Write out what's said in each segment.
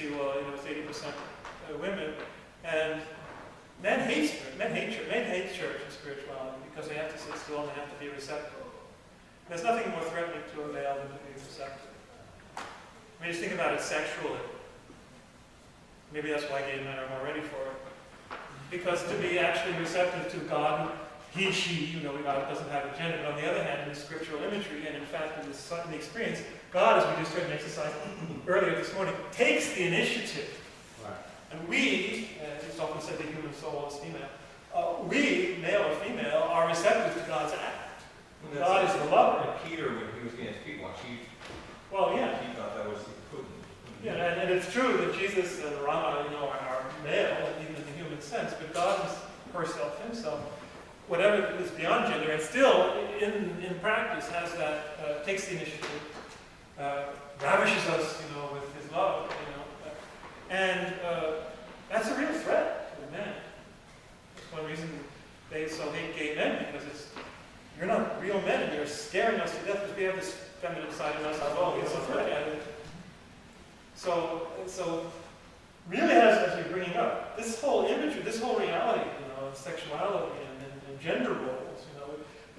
see, well, it's 80% women, and men hate church and spirituality because they have to sit still and they have to be receptive. There's nothing more threatening to a male than to be receptive. I mean, just think about it sexually. Maybe that's why gay men are more ready for it. Because to be actually receptive to God, he, she, God doesn't have a gender, but on the other hand, in the scriptural imagery, and in fact in the experience, God, as we just heard an exercise earlier this morning, takes the initiative. Right. And we, it's often said the human soul is female, we, male or female, are receptive to God's act. God is the lover. And Peter, when he was getting his feet washed, he thought that was the couldn't. Yeah, and it's true that Jesus and Rama, are male, even in the human sense, but God is herself, himself, whatever is beyond gender, and still, in practice, has that, takes the initiative, ravishes us, with his love, and that's a real threat to the men. That's one reason they so hate gay men, because you're not real men, and you're scaring us to death because we have this feminine side of us. Oh, it's a threat. So really, as you're bringing up, this whole imagery, this whole reality, of sexuality and gender roles,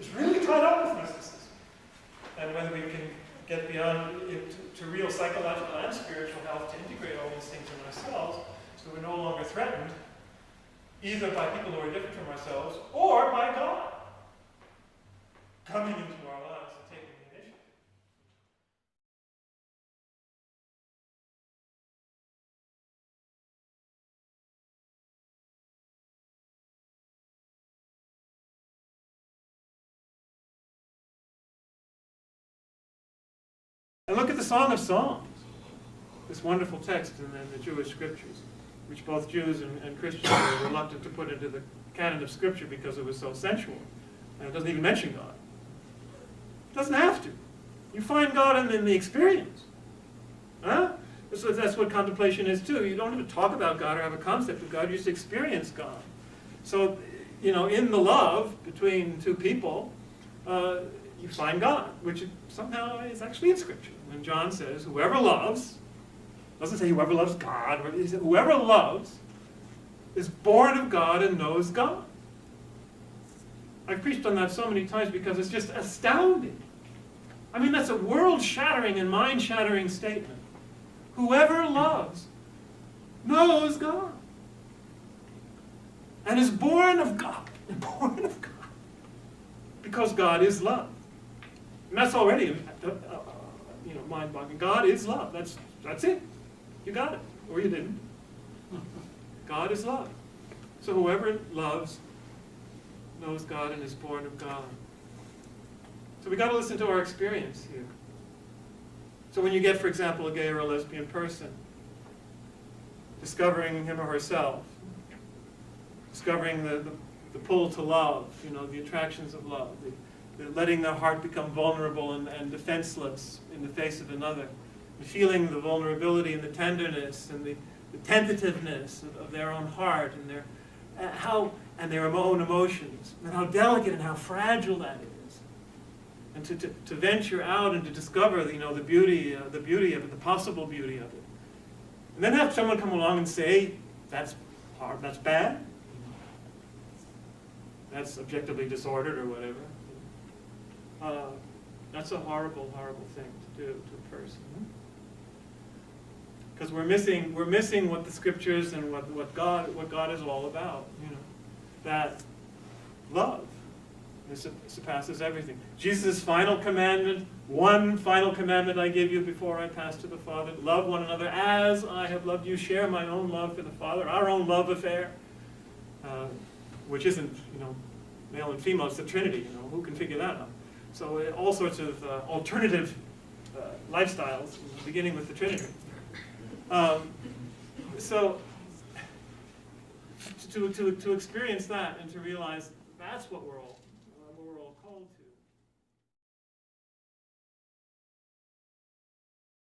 is really tied up with mysticism. And whether we can get beyond it to real psychological and spiritual health to integrate all these things in ourselves, so we're no longer threatened, either by people who are different from ourselves, or by God coming into our lives and taking the initiative. And look at the Song of Songs, this wonderful text in the Jewish scriptures, which both Jews and Christians were reluctant to put into the canon of Scripture because it was so sensual. And it doesn't even mention God. It doesn't have to. You find God in the experience. Huh? So that's what contemplation is too. You don't have to talk about God or have a concept of God, you just experience God. So, in the love between two people, you find God, which somehow is actually in Scripture. When John says, whoever loves, doesn't say whoever loves God, he says whoever loves is born of God and knows God. I've preached on that so many times because it's just astounding. I mean, that's a world-shattering and mind-shattering statement. Whoever loves knows God and is born of God. Born of God. Because God is love. And that's already, mind-boggling. God is love. That's it. You got it. Or you didn't. God is love. So whoever loves knows God and is born of God. So we got to listen to our experience here. So when you get, for example, a gay or a lesbian person, discovering him or herself, discovering the pull to love, the attractions of love, the letting their heart become vulnerable and defenseless in the face of another, and feeling the vulnerability and the tenderness and the tentativeness of their own heart and their own emotions, and how delicate and how fragile that is. And to venture out and to discover, the beauty of it, the possible beauty of it. And then have someone come along and say, that's hard, that's bad, that's objectively disordered or whatever. That's a horrible, horrible thing to do to a person. Because we're missing what the Scriptures and what God is all about. That love surpasses everything. Jesus' final commandment, one final commandment I give you before I pass to the Father: love one another as I have loved you. Share my own love for the Father, our own love affair, which isn't male and female, it's the Trinity. Who can figure that out? So all sorts of alternative lifestyles, beginning with the Trinity. So to experience that and to realize that's what we're all